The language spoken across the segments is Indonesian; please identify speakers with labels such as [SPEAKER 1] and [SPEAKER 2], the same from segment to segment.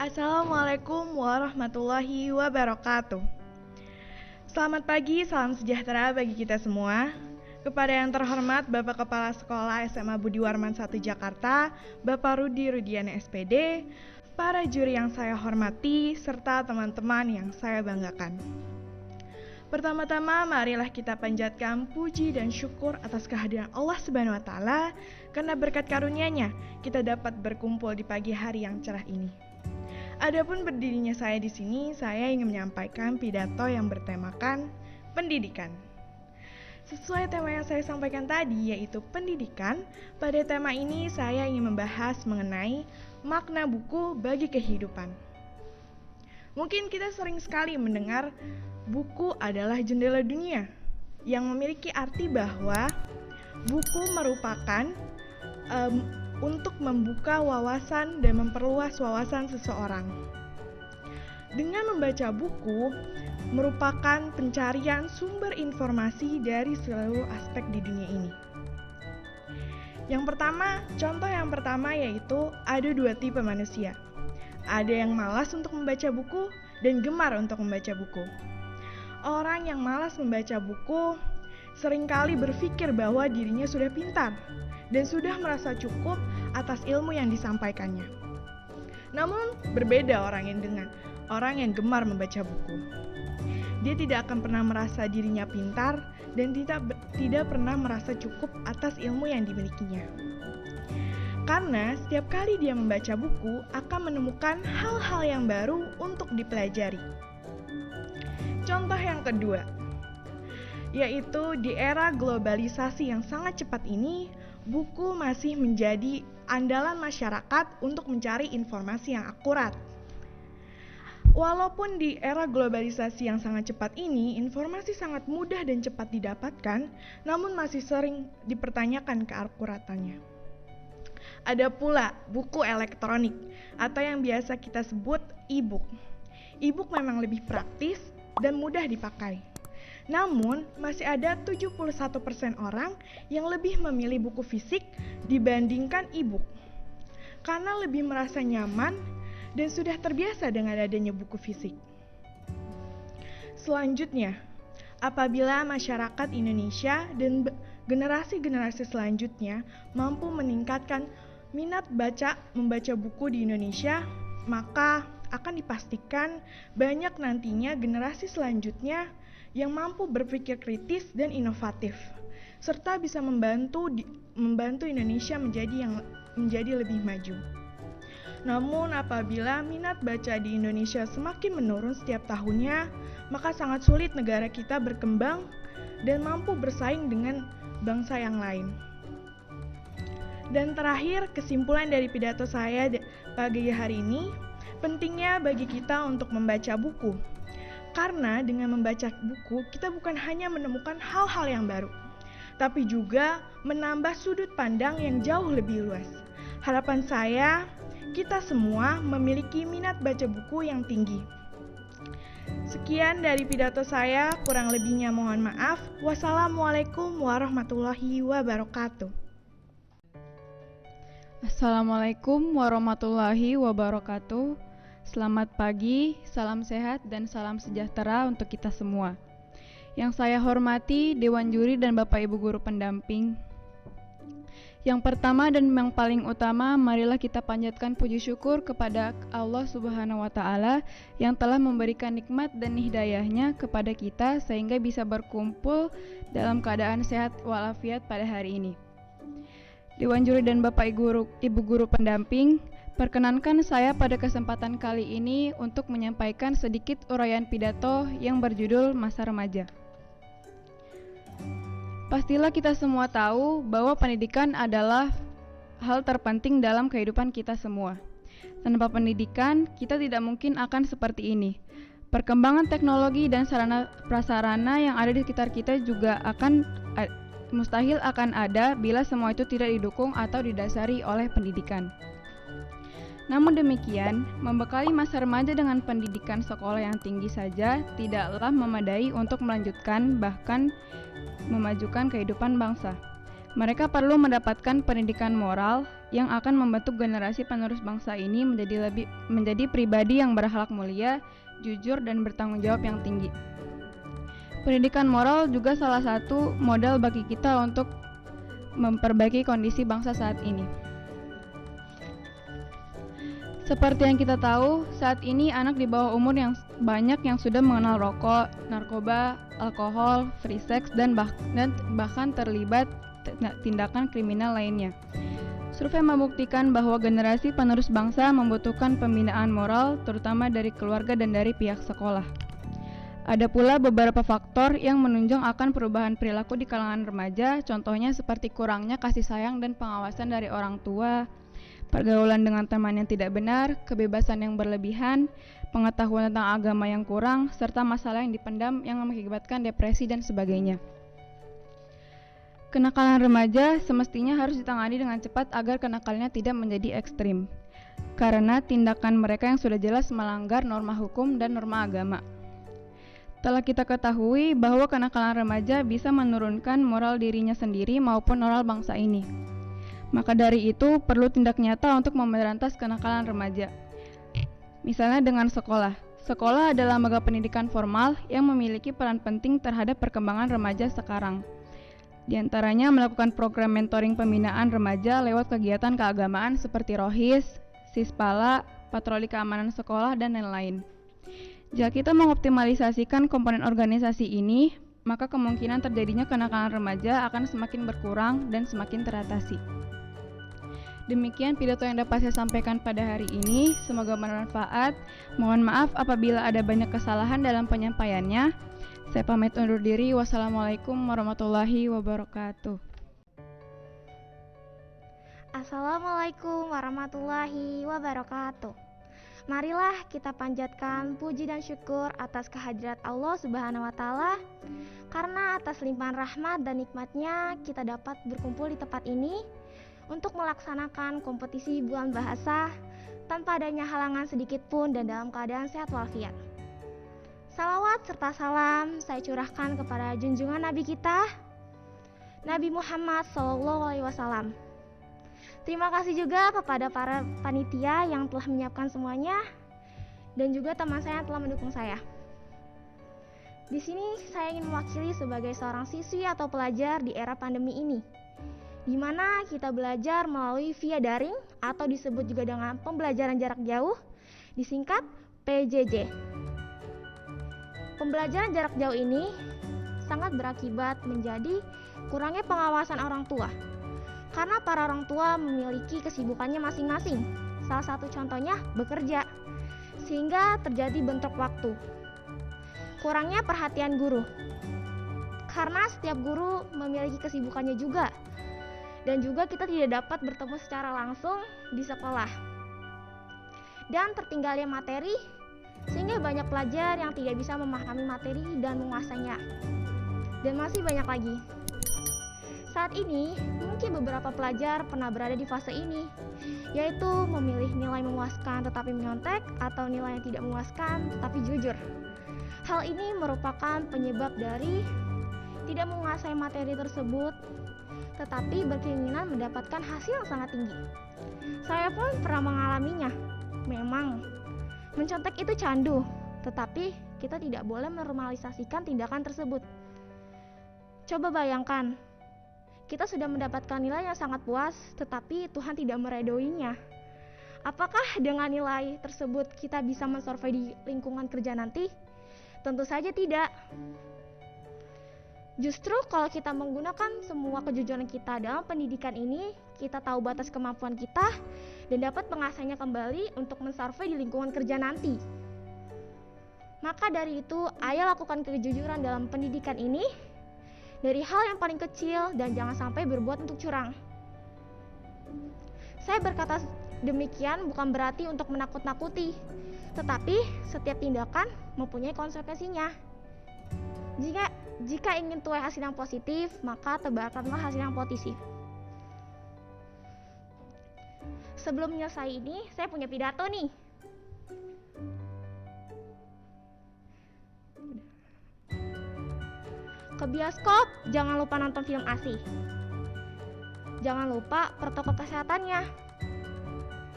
[SPEAKER 1] Assalamualaikum warahmatullahi wabarakatuh. Selamat pagi, salam sejahtera bagi kita semua. Kepada yang terhormat Bapak Kepala Sekolah SMA Budi Warman 1 Jakarta, Bapak Rudi Rudiana SPD, para juri yang saya hormati, serta teman-teman yang saya banggakan. Pertama-tama, marilah kita panjatkan puji dan syukur atas kehadiran Allah Subhanahu wa Ta'ala, karena berkat karunia-Nya kita dapat berkumpul di pagi hari yang cerah ini. Adapun berdirinya saya di sini, saya ingin menyampaikan pidato yang bertemakan pendidikan. Sesuai tema yang saya sampaikan tadi, yaitu pendidikan, pada tema ini saya ingin membahas mengenai makna buku bagi kehidupan. Mungkin kita sering sekali mendengar buku adalah jendela dunia, yang memiliki arti bahwa buku merupakan untuk membuka wawasan dan memperluas wawasan seseorang. Dengan membaca buku merupakan pencarian sumber informasi dari seluruh aspek di dunia ini. Contoh yang pertama yaitu ada dua tipe manusia. Ada yang malas untuk membaca buku dan gemar untuk membaca buku. Orang yang malas membaca buku seringkali berpikir bahwa dirinya sudah pintar dan sudah merasa cukup atas ilmu yang disampaikannya. Namun berbeda orang yang gemar membaca buku. Dia tidak akan pernah merasa dirinya pintar dan tidak pernah merasa cukup atas ilmu yang dimilikinya. Karena setiap kali dia membaca buku akan menemukan hal-hal yang baru untuk dipelajari. Contoh yang kedua, yaitu di era globalisasi yang sangat cepat ini, buku masih menjadi andalan masyarakat untuk mencari informasi yang akurat. Walaupun di era globalisasi yang sangat cepat ini, informasi sangat mudah dan cepat didapatkan, namun masih sering dipertanyakan keakuratannya. Ada pula buku elektronik atau yang biasa kita sebut e-book. E-book memang lebih praktis dan mudah dipakai. Namun, masih ada 71% orang yang lebih memilih buku fisik dibandingkan e-book. Karena lebih merasa nyaman dan sudah terbiasa dengan adanya buku fisik. Selanjutnya, apabila masyarakat Indonesia dan generasi-generasi selanjutnya mampu meningkatkan minat membaca buku di Indonesia, maka akan dipastikan banyak nantinya generasi selanjutnya yang mampu berpikir kritis dan inovatif, serta bisa membantu Indonesia menjadi lebih maju. Namun apabila minat baca di Indonesia semakin menurun setiap tahunnya, maka sangat sulit negara kita berkembang dan mampu bersaing dengan bangsa yang lain. Dan terakhir, kesimpulan dari pidato saya pagi hari ini, pentingnya bagi kita untuk membaca buku. Karena dengan membaca buku, kita bukan hanya menemukan hal-hal yang baru, tapi juga menambah sudut pandang yang jauh lebih luas. Harapan saya, kita semua memiliki minat baca buku yang tinggi. Sekian dari pidato saya, kurang lebihnya mohon maaf. Wassalamualaikum warahmatullahi wabarakatuh.
[SPEAKER 2] Assalamualaikum warahmatullahi wabarakatuh. Selamat pagi, salam sehat dan salam sejahtera untuk kita semua. Yang saya hormati Dewan Juri dan Bapak Ibu Guru Pendamping. Yang pertama dan yang paling utama, marilah kita panjatkan puji syukur kepada Allah Subhanahu wa Ta'ala yang telah memberikan nikmat dan hidayahnya kepada kita sehingga bisa berkumpul dalam keadaan sehat walafiat pada hari ini. Dewan Juri dan Bapak Ibu Guru Pendamping, perkenankan saya pada kesempatan kali ini untuk menyampaikan sedikit uraian pidato yang berjudul Masa Remaja. Pastilah kita semua tahu bahwa pendidikan adalah hal terpenting dalam kehidupan kita semua. Tanpa pendidikan, kita tidak mungkin akan seperti ini. Perkembangan teknologi dan sarana prasarana yang ada di sekitar kita juga mustahil akan ada bila semua itu tidak didukung atau didasari oleh pendidikan. Namun demikian, membekali masa remaja dengan pendidikan sekolah yang tinggi saja tidaklah memadai untuk melanjutkan bahkan memajukan kehidupan bangsa. Mereka perlu mendapatkan pendidikan moral yang akan membentuk generasi penerus bangsa ini menjadi pribadi yang berakhlak mulia, jujur, dan bertanggung jawab yang tinggi. Pendidikan moral juga salah satu modal bagi kita untuk memperbaiki kondisi bangsa saat ini. Seperti yang kita tahu, saat ini anak di bawah umur yang banyak yang sudah mengenal rokok, narkoba, alkohol, free sex, dan bahkan terlibat tindakan kriminal lainnya. Survei membuktikan bahwa generasi penerus bangsa membutuhkan pembinaan moral, terutama dari keluarga dan dari pihak sekolah. Ada pula beberapa faktor yang menunjang akan perubahan perilaku di kalangan remaja, contohnya seperti kurangnya kasih sayang dan pengawasan dari orang tua, pergaulan dengan teman yang tidak benar, kebebasan yang berlebihan, pengetahuan tentang agama yang kurang, serta masalah yang dipendam yang mengakibatkan depresi dan sebagainya. Kenakalan remaja semestinya harus ditangani dengan cepat agar kenakalannya tidak menjadi ekstrim, karena tindakan mereka yang sudah jelas melanggar norma hukum dan norma agama. Telah kita ketahui bahwa kenakalan remaja bisa menurunkan moral dirinya sendiri maupun moral bangsa ini. Maka dari itu perlu tindak nyata untuk memberantas kenakalan remaja. Misalnya dengan sekolah. Sekolah adalah lembaga pendidikan formal yang memiliki peran penting terhadap perkembangan remaja sekarang. Di antaranya melakukan program mentoring pembinaan remaja lewat kegiatan keagamaan seperti Rohis, Sispala, patroli keamanan sekolah, dan lain-lain. Jika kita mengoptimalisasikan komponen organisasi ini, maka kemungkinan terjadinya kenakalan remaja akan semakin berkurang dan semakin teratasi. Demikian pidato yang dapat saya sampaikan pada hari ini, semoga bermanfaat. Mohon maaf apabila ada banyak kesalahan dalam penyampaiannya. Saya pamit undur diri. Wassalamualaikum warahmatullahi wabarakatuh.
[SPEAKER 3] Assalamualaikum warahmatullahi wabarakatuh. Marilah kita panjatkan puji dan syukur atas kehadirat Allah Subhanahu wa Ta'ala, karena atas limpahan rahmat dan nikmatnya kita dapat berkumpul di tempat ini untuk melaksanakan kompetisi bulan bahasa tanpa adanya halangan sedikit pun dan dalam keadaan sehat walafiat. Salawat serta salam saya curahkan kepada junjungan Nabi kita, Nabi Muhammad SAW. Terima kasih juga kepada para panitia yang telah menyiapkan semuanya dan juga teman saya yang telah mendukung saya. Di sini saya ingin mewakili sebagai seorang siswi atau pelajar di era pandemi ini, di mana kita belajar melalui via daring atau disebut juga dengan pembelajaran jarak jauh, disingkat PJJ. Pembelajaran jarak jauh ini sangat berakibat menjadi kurangnya pengawasan orang tua, karena para orang tua memiliki kesibukannya masing-masing. Salah satu contohnya bekerja, sehingga terjadi bentrok waktu. Kurangnya perhatian guru, karena setiap guru memiliki kesibukannya juga, dan juga kita tidak dapat bertemu secara langsung di sekolah. Dan tertinggalnya materi, sehingga banyak pelajar yang tidak bisa memahami materi dan menguasainya. Dan masih banyak lagi. Saat ini, mungkin beberapa pelajar pernah berada di fase ini, yaitu memilih nilai memuaskan tetapi menyontek, atau nilai yang tidak memuaskan tetapi jujur. Hal ini merupakan penyebab dari tidak menguasai materi tersebut, tetapi berkeinginan mendapatkan hasil yang sangat tinggi. Saya pun pernah mengalaminya. Memang, mencontek itu candu, tetapi kita tidak boleh menormalisasikan tindakan tersebut. Coba bayangkan, kita sudah mendapatkan nilai yang sangat puas, tetapi Tuhan tidak meredoinya. Apakah dengan nilai tersebut kita bisa mensurvei di lingkungan kerja nanti? Tentu saja tidak. Justru kalau kita menggunakan semua kejujuran kita dalam pendidikan ini, kita tahu batas kemampuan kita dan dapat mengasahnya kembali untuk mensurvei di lingkungan kerja nanti. Maka dari itu, ayo lakukan kejujuran dalam pendidikan ini dari hal yang paling kecil dan jangan sampai berbuat untuk curang. Saya berkata demikian bukan berarti untuk menakut-nakuti, tetapi setiap tindakan mempunyai konsekuensinya. Jika ingin tuai hasil yang positif, maka tebarkanlah hasil yang positif. Sebelum menyelesai ini, saya punya pidato nih. Ke bioskop, jangan lupa nonton film asik. Jangan lupa protokol kesehatannya.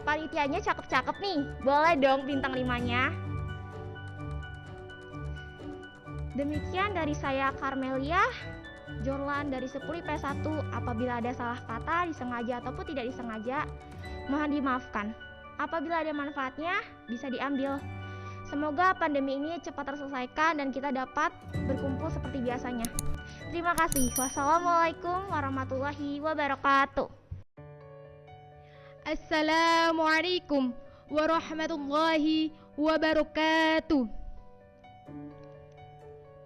[SPEAKER 3] Panitianya cakep-cakep nih, boleh dong bintang 5-nya. Demikian dari saya Karmelia, Jorlan dari 10 IPS 1. Apabila ada salah kata disengaja ataupun tidak disengaja, mohon dimaafkan. Apabila ada manfaatnya, bisa diambil. Semoga pandemi ini cepat terselesaikan dan kita dapat berkumpul seperti biasanya. Terima kasih. Wassalamualaikum warahmatullahi wabarakatuh.
[SPEAKER 2] Assalamualaikum warahmatullahi wabarakatuh.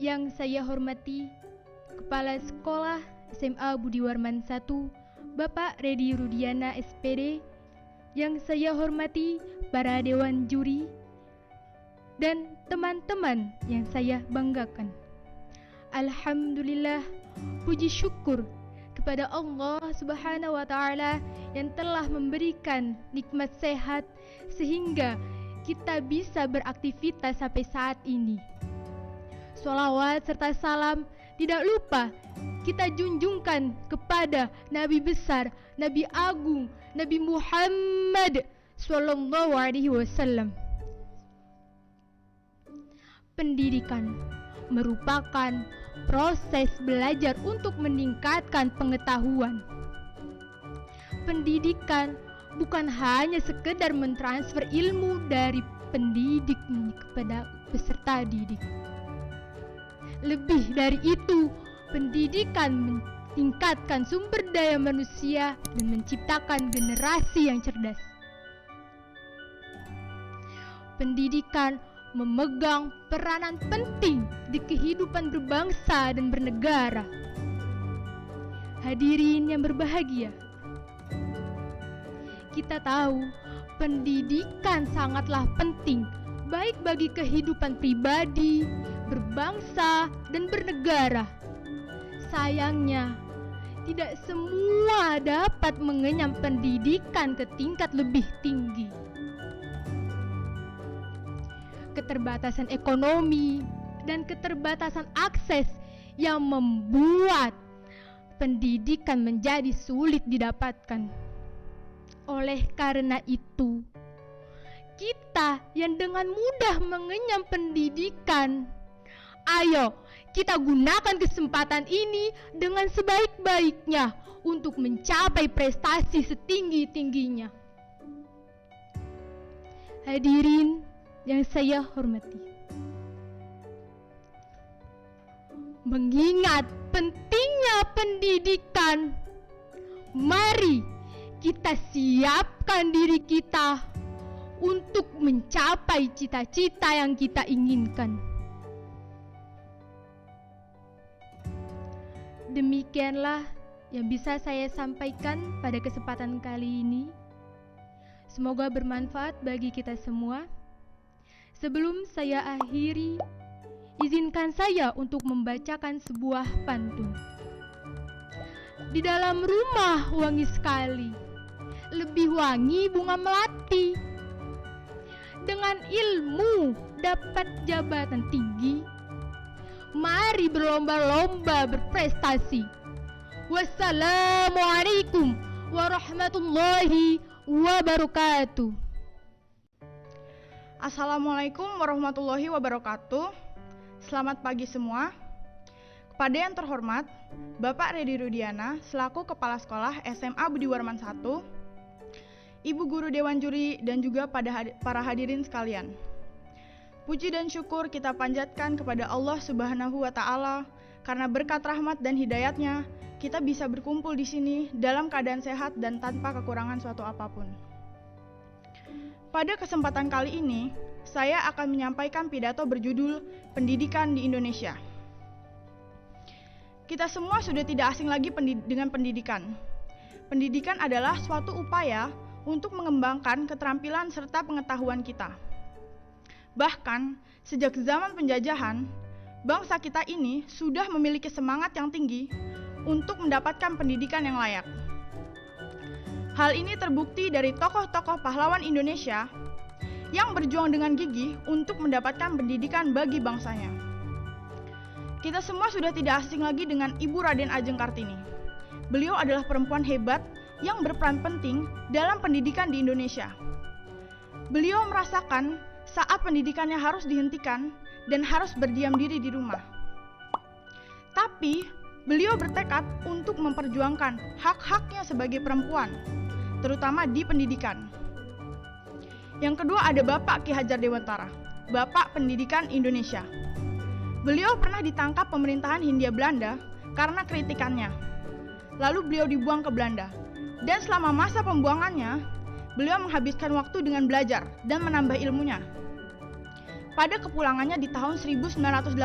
[SPEAKER 2] Yang saya hormati Kepala Sekolah SMA Budi Warman 1, Bapak Redi Rudiana SPD. Yang saya hormati para dewan juri dan teman-teman yang saya banggakan. Alhamdulillah, puji syukur kepada Allah Subhanahu wa Ta'ala yang telah memberikan nikmat sehat sehingga kita bisa beraktivitas sampai saat ini. Sholawat serta salam tidak lupa kita junjungkan kepada Nabi besar, Nabi agung, Nabi Muhammad Sallallahu Alaihi Wasallam. Pendidikan merupakan proses belajar untuk meningkatkan pengetahuan. Pendidikan bukan hanya sekedar mentransfer ilmu dari pendidik kepada peserta didik. Lebih dari itu, pendidikan meningkatkan sumber daya manusia dan menciptakan generasi yang cerdas. Pendidikan memegang peranan penting di kehidupan berbangsa dan bernegara. Hadirin yang berbahagia, kita tahu pendidikan sangatlah penting baik bagi kehidupan pribadi, berbangsa, dan bernegara. Sayangnya, tidak semua dapat mengenyam pendidikan ke tingkat lebih tinggi. Keterbatasan ekonomi dan keterbatasan akses yang membuat pendidikan menjadi sulit didapatkan. Oleh karena itu, kita yang dengan mudah mengenyam pendidikan, ayo kita gunakan kesempatan ini dengan sebaik-baiknya untuk mencapai prestasi setinggi-tingginya. Hadirin yang saya hormati, mengingat pentingnya pendidikan, mari kita siapkan diri kita untuk mencapai cita-cita yang kita inginkan. Demikianlah yang bisa saya sampaikan pada kesempatan kali ini. Semoga bermanfaat bagi kita semua. Sebelum saya akhiri, izinkan saya untuk membacakan sebuah pantun. Di dalam rumah wangi sekali, lebih wangi bunga melati. Dengan ilmu dapat jabatan tinggi, mari berlomba-lomba berprestasi. Wassalamualaikum warahmatullahi wabarakatuh.
[SPEAKER 1] Assalamualaikum warahmatullahi wabarakatuh. Selamat pagi semua. Kepada yang terhormat, Bapak Redi Rudiana selaku Kepala Sekolah SMA Budi Warman 1, Ibu Guru Dewan Juri dan juga para hadirin sekalian. Puji dan syukur kita panjatkan kepada Allah Subhanahu wa Ta'ala karena berkat rahmat dan hidayatnya kita bisa berkumpul di sini dalam keadaan sehat dan tanpa kekurangan suatu apapun. Pada kesempatan kali ini, saya akan menyampaikan pidato berjudul Pendidikan di Indonesia. Kita semua sudah tidak asing lagi dengan pendidikan. Pendidikan adalah suatu upaya untuk mengembangkan keterampilan serta pengetahuan kita. Bahkan, sejak zaman penjajahan, bangsa kita ini sudah memiliki semangat yang tinggi untuk mendapatkan pendidikan yang layak. Hal ini terbukti dari tokoh-tokoh pahlawan Indonesia yang berjuang dengan gigih untuk mendapatkan pendidikan bagi bangsanya. Kita semua sudah tidak asing lagi dengan Ibu Raden Ajeng Kartini. beliau adalah perempuan hebat yang berperan penting dalam pendidikan di Indonesia. Beliau merasakan saat pendidikannya harus dihentikan dan harus berdiam diri di rumah. Tapi, beliau bertekad untuk memperjuangkan hak-haknya sebagai perempuan, terutama di pendidikan. Yang kedua ada Bapak Ki Hajar Dewantara, Bapak Pendidikan Indonesia. Beliau pernah ditangkap pemerintahan Hindia Belanda karena kritikannya. Lalu beliau dibuang ke Belanda. Dan selama masa pembuangannya, beliau menghabiskan waktu dengan belajar dan menambah ilmunya. Pada kepulangannya di tahun 1918,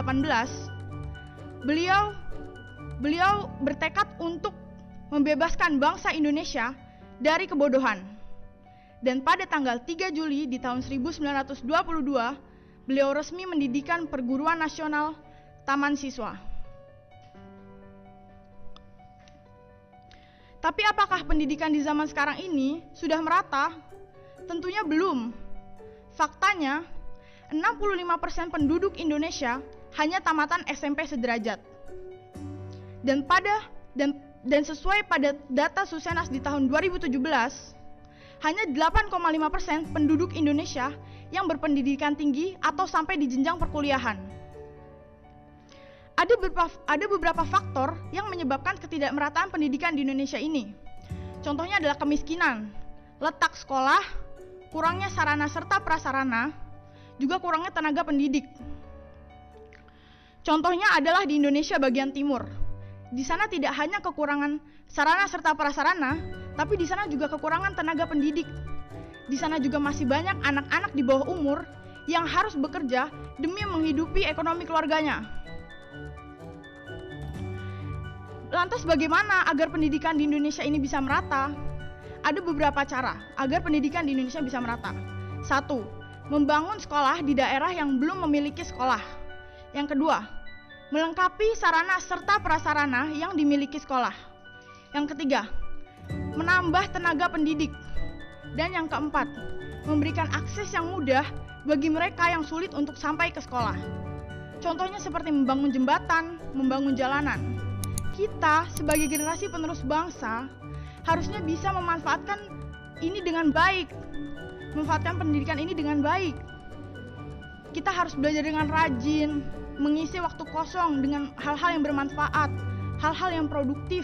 [SPEAKER 1] beliau bertekad untuk membebaskan bangsa Indonesia dari kebodohan. Dan pada tanggal 3 Juli di tahun 1922, beliau resmi mendirikan Perguruan Nasional Taman Siswa. Tapi apakah pendidikan di zaman sekarang ini sudah merata? Tentunya belum. Faktanya, 65% penduduk Indonesia hanya tamatan SMP sederajat. Dan sesuai pada data Susenas di tahun 2017, hanya 8,5% penduduk Indonesia yang berpendidikan tinggi atau sampai di jenjang perkuliahan. Ada beberapa faktor yang menyebabkan ketidakmerataan pendidikan di Indonesia ini. Contohnya adalah kemiskinan, letak sekolah, kurangnya sarana serta prasarana, juga kurangnya tenaga pendidik. Contohnya adalah di Indonesia bagian timur. Di sana tidak hanya kekurangan sarana serta prasarana, tapi di sana juga kekurangan tenaga pendidik. Di sana juga masih banyak anak-anak di bawah umur yang harus bekerja demi menghidupi ekonomi keluarganya. Lantas bagaimana agar pendidikan di Indonesia ini bisa merata? Ada beberapa cara agar pendidikan di Indonesia bisa merata. 1. Membangun sekolah di daerah yang belum memiliki sekolah. Yang kedua, melengkapi sarana serta prasarana yang dimiliki sekolah. Yang ketiga, menambah tenaga pendidik. Dan yang keempat, memberikan akses yang mudah bagi mereka yang sulit untuk sampai ke sekolah. Contohnya seperti membangun jembatan, membangun jalanan. Kita sebagai generasi penerus bangsa harusnya bisa memanfaatkan ini dengan baik, memanfaatkan pendidikan ini dengan baik. Kita harus belajar dengan rajin, mengisi waktu kosong dengan hal-hal yang bermanfaat, hal-hal yang produktif,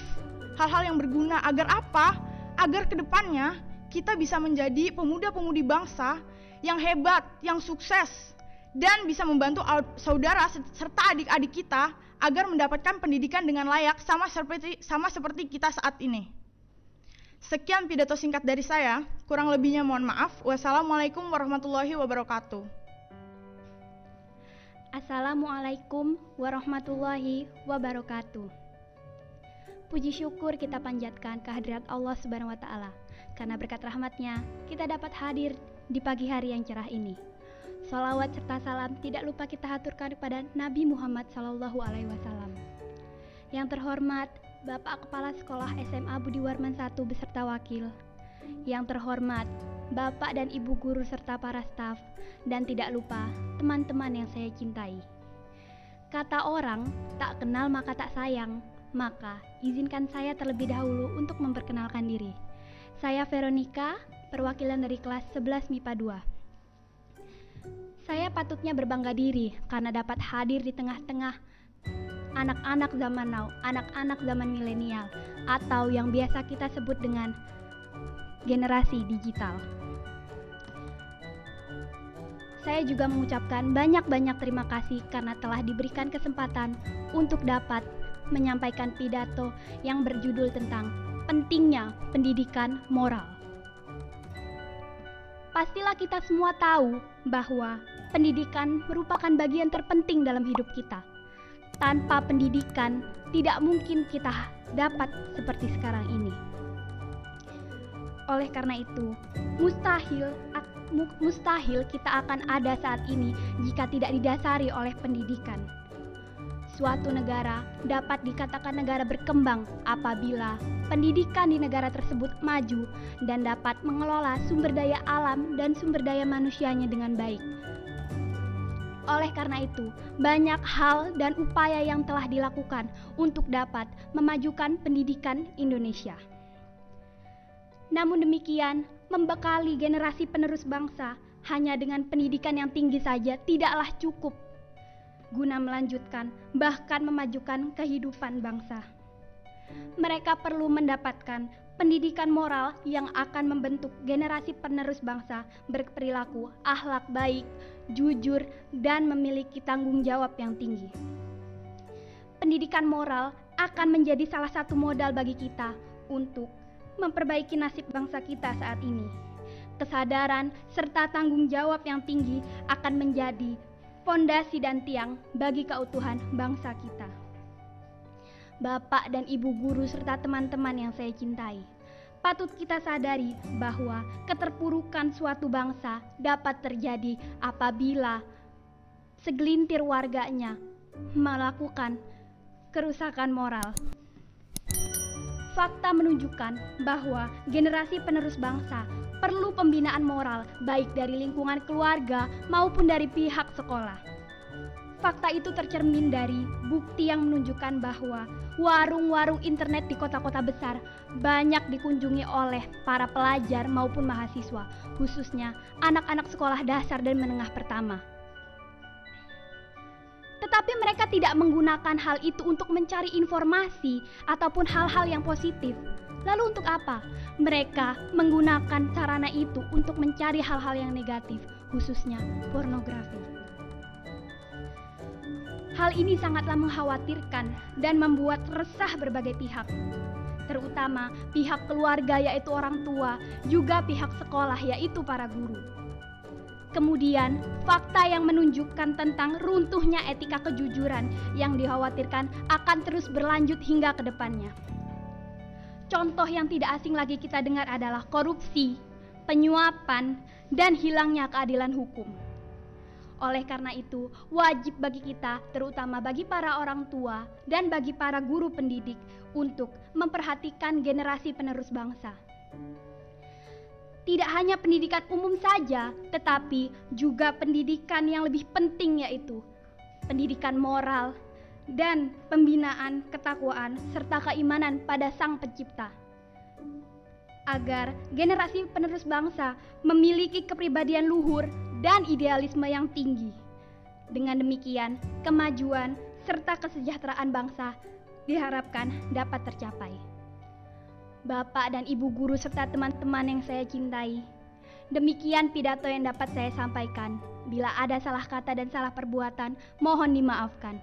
[SPEAKER 1] hal-hal yang berguna. Agar apa? Agar kedepannya kita bisa menjadi pemuda-pemudi bangsa yang hebat, yang sukses, dan bisa membantu saudara serta adik-adik kita agar mendapatkan pendidikan dengan layak sama seperti kita saat ini. Sekian pidato singkat dari saya, kurang lebihnya mohon maaf. Wassalamualaikum warahmatullahi wabarakatuh.
[SPEAKER 4] Assalamualaikum warahmatullahi wabarakatuh. Puji syukur kita panjatkan kehadirat Allah Subhanahu wa Ta'ala, karena berkat rahmatnya kita dapat hadir di pagi hari yang cerah ini. Salawat serta salam tidak lupa kita haturkan kepada Nabi Muhammad SAW. Yang terhormat Bapak Kepala Sekolah SMA Budi Warman 1 beserta wakil. Yang terhormat Bapak dan Ibu guru serta para staf, dan tidak lupa teman-teman yang saya cintai. Kata orang, tak kenal maka tak sayang. Maka izinkan saya terlebih dahulu untuk memperkenalkan diri. Saya Veronica, perwakilan dari kelas 11 MIPA 2. Saya patutnya berbangga diri karena dapat hadir di tengah-tengah anak-anak zaman now, anak-anak zaman milenial, atau yang biasa kita sebut dengan generasi digital. Saya juga mengucapkan banyak-banyak terima kasih karena telah diberikan kesempatan untuk dapat menyampaikan pidato yang berjudul tentang pentingnya pendidikan moral. Pastilah kita semua tahu bahwa pendidikan merupakan bagian terpenting dalam hidup kita. Tanpa pendidikan, tidak mungkin kita dapat seperti sekarang ini. Oleh karena itu, mustahil kita akan ada saat ini jika tidak didasari oleh pendidikan. Suatu negara dapat dikatakan negara berkembang apabila pendidikan di negara tersebut maju dan dapat mengelola sumber daya alam dan sumber daya manusianya dengan baik. Oleh karena itu, banyak hal dan upaya yang telah dilakukan untuk dapat memajukan pendidikan Indonesia. Namun demikian, membekali generasi penerus bangsa hanya dengan pendidikan yang tinggi saja tidaklah cukup guna melanjutkan bahkan memajukan kehidupan bangsa. Mereka perlu mendapatkan pendidikan moral yang akan membentuk generasi penerus bangsa berperilaku akhlak baik, jujur, dan memiliki tanggung jawab yang tinggi. Pendidikan moral akan menjadi salah satu modal bagi kita untuk memperbaiki nasib bangsa kita saat ini. Kesadaran serta tanggung jawab yang tinggi akan menjadi fondasi dan tiang bagi keutuhan bangsa kita. Bapak dan Ibu guru serta teman-teman yang saya cintai, patut kita sadari bahwa keterpurukan suatu bangsa dapat terjadi apabila segelintir warganya melakukan kerusakan moral. Fakta menunjukkan bahwa generasi penerus bangsa perlu pembinaan moral baik dari lingkungan keluarga maupun dari pihak sekolah. Fakta itu tercermin dari bukti yang menunjukkan bahwa warung-warung internet di kota-kota besar banyak dikunjungi oleh para pelajar maupun mahasiswa, khususnya anak-anak sekolah dasar dan menengah pertama. Tetapi mereka tidak menggunakan hal itu untuk mencari informasi ataupun hal-hal yang positif. Lalu untuk apa? Mereka menggunakan sarana itu untuk mencari hal-hal yang negatif, khususnya pornografi. Hal ini sangatlah mengkhawatirkan dan membuat resah berbagai pihak, terutama pihak keluarga yaitu orang tua, juga pihak sekolah yaitu para guru. Kemudian, fakta yang menunjukkan tentang runtuhnya etika kejujuran yang dikhawatirkan akan terus berlanjut hingga ke depannya. Contoh yang tidak asing lagi kita dengar adalah korupsi, penyuapan, dan hilangnya keadilan hukum. Oleh karena itu, wajib bagi kita, terutama bagi para orang tua dan bagi para guru pendidik, untuk memperhatikan generasi penerus bangsa. Tidak hanya pendidikan umum saja, tetapi juga pendidikan yang lebih penting, yaitu pendidikan moral dan pembinaan ketakwaan serta keimanan pada Sang Pencipta, agar generasi penerus bangsa memiliki kepribadian luhur dan idealisme yang tinggi. Dengan demikian, kemajuan serta kesejahteraan bangsa diharapkan dapat tercapai. Bapak dan Ibu guru serta teman-teman yang saya cintai, demikian pidato yang dapat saya sampaikan. Bila ada salah kata dan salah perbuatan, mohon dimaafkan.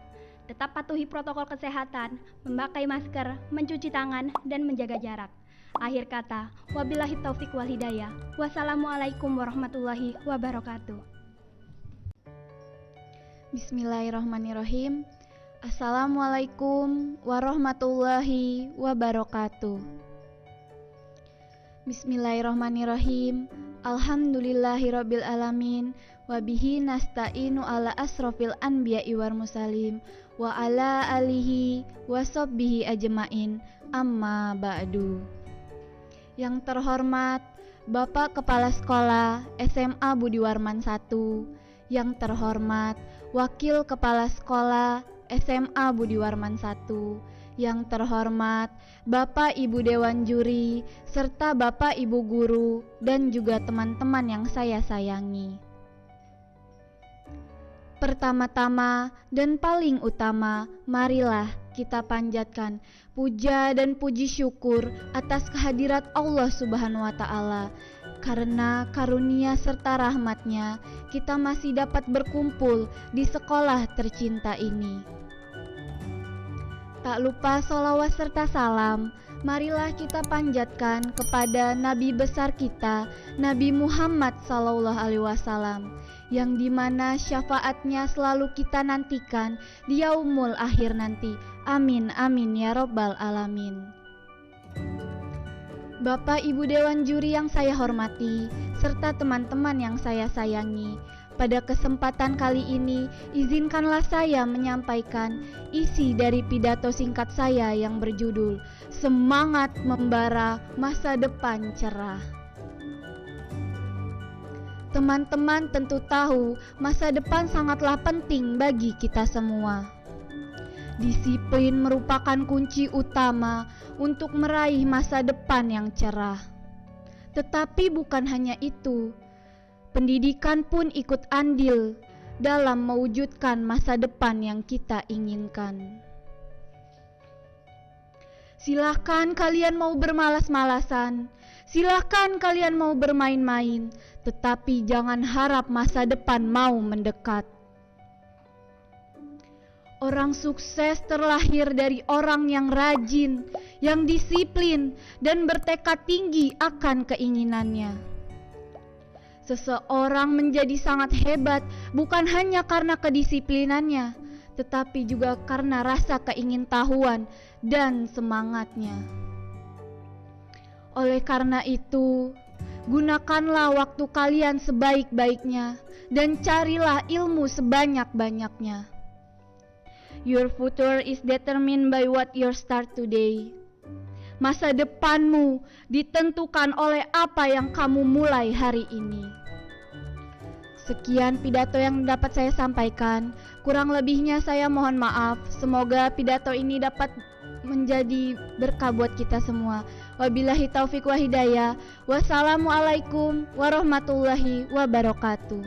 [SPEAKER 4] Tetap patuhi protokol kesehatan, memakai masker, mencuci tangan, dan menjaga jarak. Akhir kata, wabillahi taufik wal hidayah. Wassalamualaikum warahmatullahi wabarakatuh.
[SPEAKER 2] Bismillahirrahmanirrahim. Assalamualaikum warahmatullahi wabarakatuh. Bismillahirrahmanirrahim. Alhamdulillahirabbil alamin. Wabihi nasta'inu ala asrofil anbiya'i wal mursalin wa ala alihi wa sahbihi ajmain. Amma ba'du. Yang terhormat Bapak Kepala Sekolah SMA Budi Warman 1, yang terhormat Wakil Kepala Sekolah SMA Budi Warman 1, yang terhormat Bapak Ibu Dewan Juri, serta Bapak Ibu Guru, dan juga teman-teman yang saya sayangi. Pertama-tama dan paling utama, marilah kita panjatkan puja dan puji syukur atas kehadirat Allah Subhanahu wa Ta'ala. Karena karunia serta rahmatnya, kita masih dapat berkumpul di sekolah tercinta ini. Tak lupa sholawat serta salam, marilah kita panjatkan kepada Nabi besar kita, Nabi Muhammad SAW, yang dimana syafaatnya selalu kita nantikan di yaumul akhir nanti. Amin, amin ya robbal alamin. Bapak Ibu Dewan Juri yang saya hormati, serta teman-teman yang saya sayangi, pada kesempatan kali ini izinkanlah saya menyampaikan isi dari pidato singkat saya yang berjudul Semangat Membara Masa Depan Cerah.
[SPEAKER 5] Teman-teman tentu tahu masa depan sangatlah penting bagi kita semua. Disiplin merupakan kunci utama untuk meraih masa depan yang cerah. Tetapi bukan hanya itu, pendidikan pun ikut andil dalam mewujudkan masa depan yang kita inginkan. Silahkan kalian mau bermalas-malasan, silahkan kalian mau bermain-main, tetapi jangan harap masa depan mau mendekat. Orang sukses terlahir dari orang yang rajin, yang disiplin, dan bertekad tinggi akan keinginannya. Seseorang menjadi sangat hebat bukan hanya karena kedisiplinannya, tetapi juga karena rasa keingintahuan dan semangatnya. Oleh karena itu, gunakanlah waktu kalian sebaik-baiknya dan carilah ilmu sebanyak-banyaknya. Your future is determined by what you start today. Masa depanmu ditentukan oleh apa yang kamu mulai hari ini. Sekian pidato yang dapat saya sampaikan. Kurang lebihnya saya mohon maaf. Semoga pidato ini dapat menjadi berkah buat kita semua. Wabillahi taufik wa hidayah. Wassalamualaikum warahmatullahi wabarakatuh.